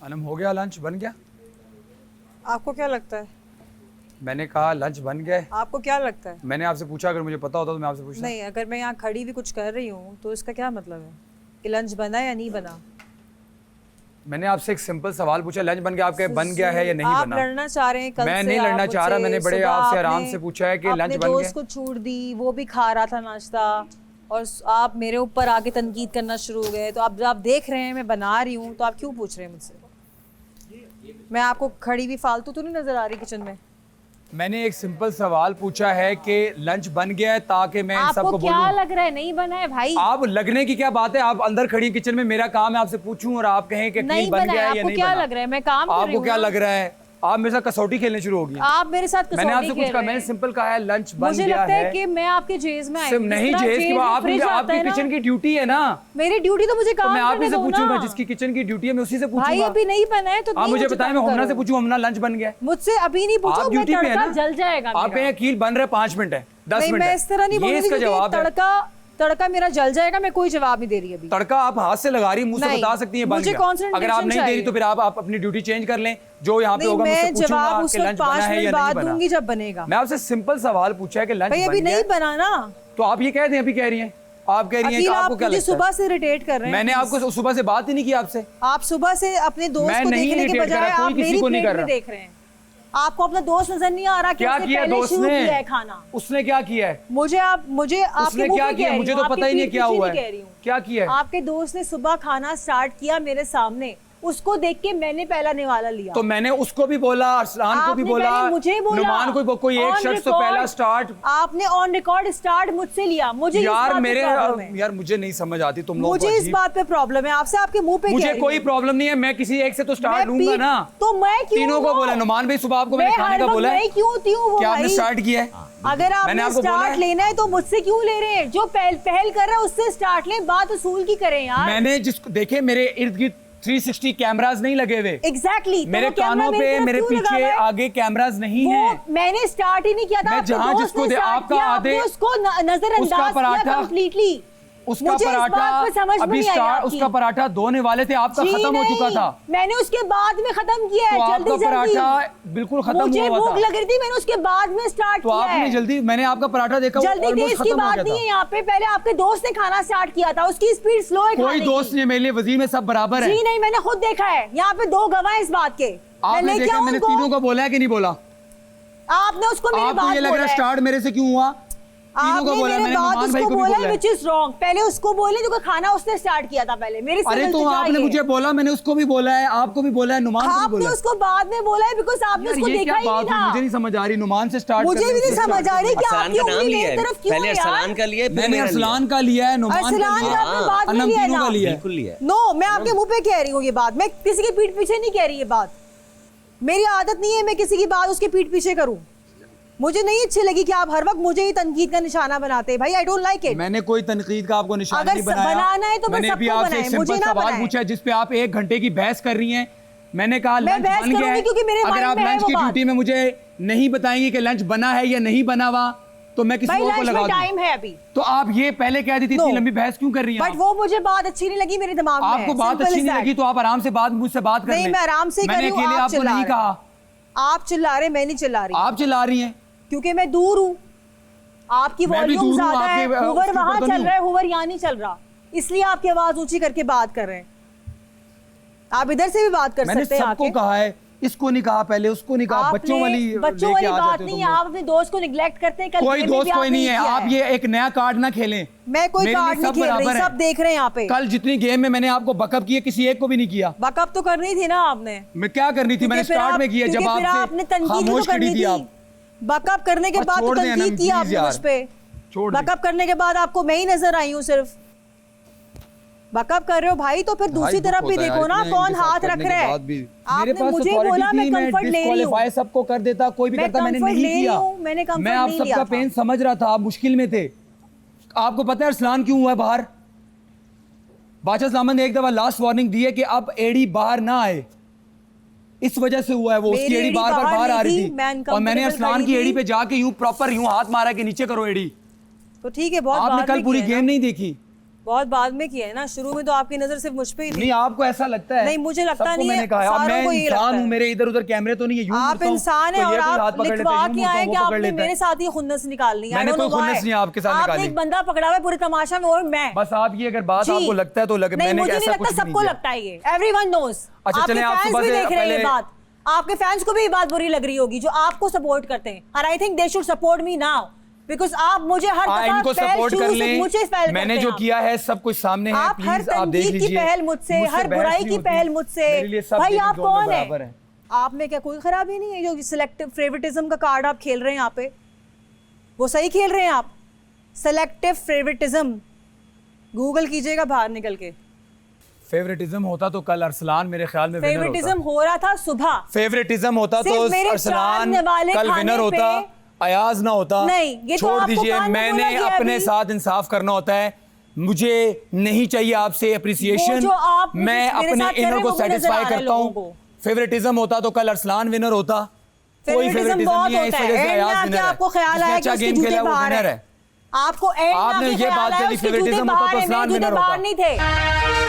अनम हो गया, लंच बन गया? आपको क्या लगता है? मैंने कहा लंच बन गया है। आपको क्या लगता है? मैंने आपसे पूछा, अगर मुझे पता होता तो मैं आपसे पूछता। नहीं, अगर मैं यहाँ खड़ी भी कुछ कर रही हूँ तो इसका क्या मतलब है कि लंच बना या नहीं बना? मैंने आपसे एक सिंपल सवाल पूछा, लंच बन गया, आपके बन गया है या नहीं आप बना? लड़ना चाह रहे हैं कल मैं से, नहीं आप लड़ना चाह रहा, मुझसे मैंने बड़े सुबह आपसे आराम आपने से पूछा है कि लंच अपने बन गया। दोस्त को छूट दी, वो भी खा रहा था नाश्ता, और आप मेरे ऊपर आके तनकीद करना शुरू हो गए। तो अब जब आप देख रहे हैं मैं बना रही हूँ तो आप क्यों पूछ रहे हैं मुझसे? मैं आपको खड़ी हुई फालतू तो नहीं नजर आ रही किचन में? मैंने एक सिंपल सवाल पूछा है कि लंच बन गया है, ताकि मैं इन सबको आपको क्या बोलूं। लग रहा है नहीं बना है भाई? आप लगने की क्या बात है? आप अंदर खड़ी किचन में, मेरा काम है आपसे पूछूं और आप कहें कि नहीं बन बना गया है। है या आपको नहीं क्या बना। लग रहा है? मैं काम कर रही आपको हूँ क्या ना। लग रहा है? आप मेरे साथ कसौटी खेलने शुरू हो गई। आप मेरे साथ कसौटी मैंने आपसे कुछ खेल कहा, रहे मैंने हैं। सिंपल कहा है लंच बन मुझे गया लगता है है। कि मैं आपके जेज में आई सिर्फ हूँ। नहीं जिस तरह जेज की जेज में आप, फ्रिज आता आपकी है ना, किचन की ड्यूटी है ना। मेरी ड्यूटी तो मुझे तो काम मैं आप करने ही से दो पूछूंगा, ना। जिसकी किचन की ड्यूटी है मैं उसी से भाई पूछूंगा। अभी नहीं बना है तो आप नहीं मुझे बताएं, मैं काम हमना से करो। पूछूं, हमना लंच बन गया? मुझसे अभी नहीं पूछो, आप मैं ड्यूटी पे है तड़का ना? जल जाएगा आप मेरा। कील बन रहे 5 मिनट है, 10 नहीं, मिनट मैं है। इस तरह नहीं ये बोलूंगी इसका क्योंकि जवाब है। तड़का मेरा जल जाएगा। मैं कोई जवाब नहीं दे रही अभी। तड़का आप हाथ से लगा रही, मुंह से नहीं, बता सकती हैं बन मुझे गया। concentration अगर आप नहीं दे रही तो चाहिए। फिर आप अपनी ड्यूटी चेंज कर लें। जो यहाँ पे नहीं, होगा मुझसे मैं पूछूंगा जवाब उस कि वक्त लंच बना 5 है या मिनट नहीं बाद बना। दूंगी जब बनेगा। मैं आपसे सिंपल सवाल पूछा है कि लंच भाई बन अभी गया नहीं है। बना ना। तो आप ये कह दें, अभी कह रही हैं, आप कह रही हैं कि अकील, आपको आप क्या मुझे लगता है? सुबह से इरिटेट कर रहे हैं। मैंने आपको सुबह से बात ही नहीं की आपसे। आप सुबह से अपने दोस्त मैं को नहीं देखने के irritate कर बजाय रहा, कोई आप किसी मेरी को नहीं प्लेट कर में रहा। देख रहे हैं। आपको अपना दोस्त नजर नहीं आ रहा कि क्या उसने किया पहले दोस्त शुरू ने? किया है खाना। उसने क्या किया है? मुझे आपके उसने मुंह क्या पे किया? कह रही मुझे हूँ, तो पता आपके ही नहीं पीठ क्या पीछे हुआ नहीं है। कह रही हूँ। क्या किया है? आपके दोस्त ने सुबह खाना स्टार्ट किया मेरे सामने, उसको देख के मैंने पहला निवाला लिया। तो मैंने उसको भी बोला, अरसलान को भी आपने बोला, पहले मुझे बोला, नुमान को, कोई एक On शख्स तो record, पहला स्टार्ट। आपने ऑन रिकॉर्ड स्टार्ट मुझसे लिया। मुझे इस यार बात पे प्रॉब्लम है। यार मुझे नहीं समझ आती तुम लोगों को। मुझे इस अजीब। बात पे प्रॉब्लम है, आपसे आपके मुंह पे कह मुझे रही कोई हूँ। प्रॉब्लम नहीं है, मैं किसी एक से तो स्टार्ट मैं लूंगा पी- ना। तो मैं क्यों तीनों को हूँ? बोला, नुमान भाई सुबह आपको मैंने मैं खाने हर का वक्त बोला है। मैं क्यों होती हूँ वो क्या आपने भाई? स्टार्ट किया है? अगर मैंने आपने आपको बोला स्टार्ट है। लेना है तो मुझसे क्यों ले रहे हैं? जो पहल कर रहा है उससे स्टार्ट लें, बात उसूल की करें यार। मैंने जिसको देखे, मेरे इर्द गिर्द 360 कैमराज नहीं लगे हुए। एग्जैक्टली। मेरे कानों पे, मेरे पीछे, आगे कैमराज नहीं है। मैंने स्टार्ट ही नहीं किया था। मैं आपके जहाँ दोस्त जिसको ने दे- start आपका किया, आधे- आपने उसको नजरअंदाज उसका किया पराठा- कंप्लीटली। उसका मुझे इस बात पराठा पे समझ में अभी नहीं आई स्टार्ट, आपकी। उसका पराठा धोने वाले थे, आपका जी खत्म हो चुका नहीं, था। मैंने उसके बाद में खत्म किया है। तो जल्दी आपका जल्दी पराठा बिल्कुल खत्म मुझे हुआ भूख था। लग रही थी, मैंने उसके बाद में स्टार्ट तो किया आपने है। जल्दी, मैंने आपका पराठा देखा, वो जल्दी almost तेज की खत्म हो बात गया नहीं था। है यहाँ पे। पहले आपके दोस्त ने खाना स्टार्ट किया था, उसकी स्पीड स्लो है कोई खाने दोस्त की। नहीं, मेरे लिए वजीर में सब बराबर है। जी नहीं, मैंने खुद देखा है। यहाँ पे 2 गवाह हैं इस बात के। मैं आपने लेके देखा, आऊं मैंने उनको? तीनों को बोला है कि नहीं बोला? आपने उसको मेरी आपको बात ये लग रहा बोला है है। स्टार्ट मेरे से क्यों हुआ? तीनों को आपने बोला, मेरे मैंने बाद नुमान भाई उसको को भी बोला बोला है। which is wrong। पहले उसको बोले जो खाना उसने स्टार्ट किया था पहले मेरे से। अरे तो आपने मुझे बोला, मैंने उसको भी बोला है, आपको भी बोला है, नुमान को भी आपने बोला है। उसको बाद में बोला है बिकॉज़ आपने यार उसको ये देखा क्या ही बात नहीं हुई? मुझे था। नहीं समझ आ रही। नुमान से स्टार्ट मुझे भी नहीं समझ आ रही कि अरसलान आपकी का नाम उंगली लिया मेरी है, तरफ क्यों पहले है अरसलान यार? का लिया है, फिर मैंने मेरा लिया अरसलान का लिया है, नुमान अरसलान का का लिया आपने है, बाद में अनम लिया है तीनों का ना? लिया है। बिल्कुल लिया है। नो, मैं आपके मुंह पे कह रही हूँ ये बात। मैं किसी की पीठ पीछे नहीं कह रही ये बात। मेरी आदत नहीं है मैं किसी की बात उसके पीठ पीछे करूँ। मुझे नहीं अच्छी लगी कि आप हर वक्त मुझे ही तनकीद का निशाना बनाते हैं। भाई आई डोंट लाइक इट। मैंने कोई तनकीद का आपको निशाना अगर नहीं बनाया। बनाना है तो मैंने फिर अभी सबको आपसे एक बनाएं, मुझे सिंपल ना सवाल बनाएं। पूछा है जिस पे आप 1 घंटे की बहस कर रही हैं। मैंने कहा मैं लंच बहस बन गया करूंगी है। क्योंकि मेरे अगर माइंड आप में है लंच वो की बात। ड्यूटी में मुझे नहीं बताएंगी कि लंच बना है या नहीं बना हुआ, तो मैं किसी भाई और को लंच लगा में दूं। टाइम है अभी। तो आप ये पहले कह दी थी, इतनी No. लंबी बहस क्यों कर रही हैं बट आप? वो मुझे बात अच्छी नहीं लगी मेरे दिमाग में। आपको बात Simple अच्छी as नहीं that. लगी तो आप आराम से मुझसे बात कर नहीं, लें। मैं आराम से कर मैंने रही हूँ, अकेले आप आपको चिल्ला नहीं रहे कहा। आप चिल्ला रहे, मैं नहीं चिल्ला रही। आप चिल्ला रही हैं। क्योंकि मैं दूर हूँ, आपकी मैं भी वॉल्यूम दूर हूँ, ज्यादा है। आपके, हुवर उसके वहां ऊपर तो चल नहीं रहा है, हुवर यहाँ नहीं चल रहा, इसलिए आपकी आवाज ऊंची करके बात कर रहे हैं। आप इधर से भी बात कर मैंने सकते हैं सबको आके। कहा है, इसको नहीं कहा पहले, उसको नहीं कहा, बच्चों वाली बच्चों लेके वाली आ बात जाते नहीं तुम है। लोग। आप अपने दोस्त को निगलेक्ट करते हैं। कल कोई गेम में दोस्त भी कोई आपने नहीं है। किया आप ये एक नया कार्ड ना खेलें। मैं कोई मेरे लिए कार्ड नहीं सब खेल रही, बराबर सब हैं। देख रहे हैं यहाँ पे। कल जितनी गेम में मैंने आपको बकअप किया, किसी एक को भी नहीं किया। बकअप तो करनी थी ना आपने। मैं क्या करनी थी? मैंने क्योंकि फिर स्टार्ट आप- में किया जब क्योंकि फिर आपने आपसे तनकीद तो खामोश खड़ी करनी थी आप। थी। बकअप करने के बस बाद तो छोड़ दें तनकीद अनम, की please आपने यार। मुझ पे। छोड़ दें। बकअप करने के बाद आपको मैं ही नजर आई हूँ सिर्फ। बकअप कर रहे हो भाई तो फिर दूसरी तरफ भी देखो ना कौन हाथ रख रहा है। आपने मुझे बोला मैं कंफर्ट ले रही हूँ। सबको कर देता, कोई भी मैं करता, मैंने comfort नहीं ले रही किया। हूँ, मैंने comfort मैं आप नहीं लिया सबका था। पेन समझ रहा था, आप मुश्किल में थे। आपको पता है अरसलान क्यों हुआ है बाहर? बादशाह सलामत ने एक दफा लास्ट वार्निंग दी है कि अब एडी बाहर ना आए, इस वजह से हुआ है। वो उसकी मेरी एडी एड़ी बार बार बाहर बाहर आ नहीं रही थी, मैं थी और मैंने uncomfortable अरसलान खड़ी की थी। एडी पे जाके यूं प्रॉपर यूं हाथ मारा कि नीचे करो एडी। तो ठीक है, बहुत आपने बार कल भी पूरी किया गेम ना। नहीं देखी। बहुत बाद में किया है ना, शुरू में तो आपकी नजर सिर्फ मुझ पे ही थी। नहीं आपको ऐसा लगता है? नहीं, मुझे लगता सबको नहीं है, मैंने कहा अब सारों मैं को ये लगता इंसान है। हूँ, मेरे इधर उधर कैमरे तो नहीं है, यूं आप मुड़ता हूं, इंसान है तो ये और कोई हाथ आप पकड़ लेता है, लिखवा यूं के मुड़ता आए हूं, कि वो पकड़ आपने लेता है। मेरे साथ ही खुन्नस निकालनी है। मैंने I don't कोई know why। खुन्नस नहीं आपके साथ आपने निकाली। एक बंदा पकड़ा हुआ है पूरे तमाशा में और मैं। बस आपकी अगर बात जी। आपको लगता है तो लगे, नहीं, मैंने मुझे ऐसा नहीं कुछ लगता, भी नहीं सबको किया। लगता है ये। Everyone knows. अच्छा, आपके चलें, आप फैंस सुबह भी से देख रहे हैं ये पहले- बात। आपके फैंस को भी ये बात बुरी लग रही होगी जो आपको सपोर्ट करते हैं। और I think they should support me now because आप मुझे हर दफा इनको पहल सपोर्ट कर शुरू से मुझे लें, पहल मैंने करते जो हैं आप। किया है सब कुछ सामने है, आप हर प्लीज आप देख तनकीद की लीजिए। पहल मुझसे, हर बहस बुराई नहीं की होती। पहल मुझसे। मेरे लिए सब भाई लेकिन आप दोनों कौन बराबर है? हैं। आप में क्या कोई खराबी नहीं है? जो सिलेक्टिव फेवरेटिज्म का कार्ड आप खेल रहे हैं यहाँ पे, वो सही खेल रहे हैं आप। सेलेक्टिव फेवरेटिज्म गूगल कीजिएगा बाहर निकल के। फेवरेटिज्म होता तो कल अरसलान मेरे ख्याल में विनर फेवरेटिज्म होता। हो रहा था सुबह। फेवरेटिज्म होता तो सिर्फ मेरे अरसलान चांदने वाले कल खाने विनर होता, पे- अयाज ना होता। नहीं, ये तो छोड़ आपको दीजिए, कान में मैंने बोला गया अपने अभी। साथ इंसाफ करना होता है। मुझे नहीं चाहिए आपसे वो अप्रिसिएशन, जो आप मैं मेरे अपने साथ कर रहे इनर हैं, को वो मुझे नजर सेटिस्फाई आ रहा है करता लोगों हूँ। को। फेवरेटिज्म होता तो कल अरसलान विनर होता। कोई फेवरेटिज्म फेवरेटिज्म बहुत नहीं है, इस होता वजह से है। एंड में अयाज आके विनर है। आपको ख्याल जिसने आया कि अच्छा उसके गेम जूते खेला वो बाहर विनर है। है। आपको एंड में आपने आके ये ख्याल बात आया करी उसके जूते फेवरेटिज्म होता बाहर तो है, मेरे अरसलान जूते विनर बाहर होता। नहीं थे।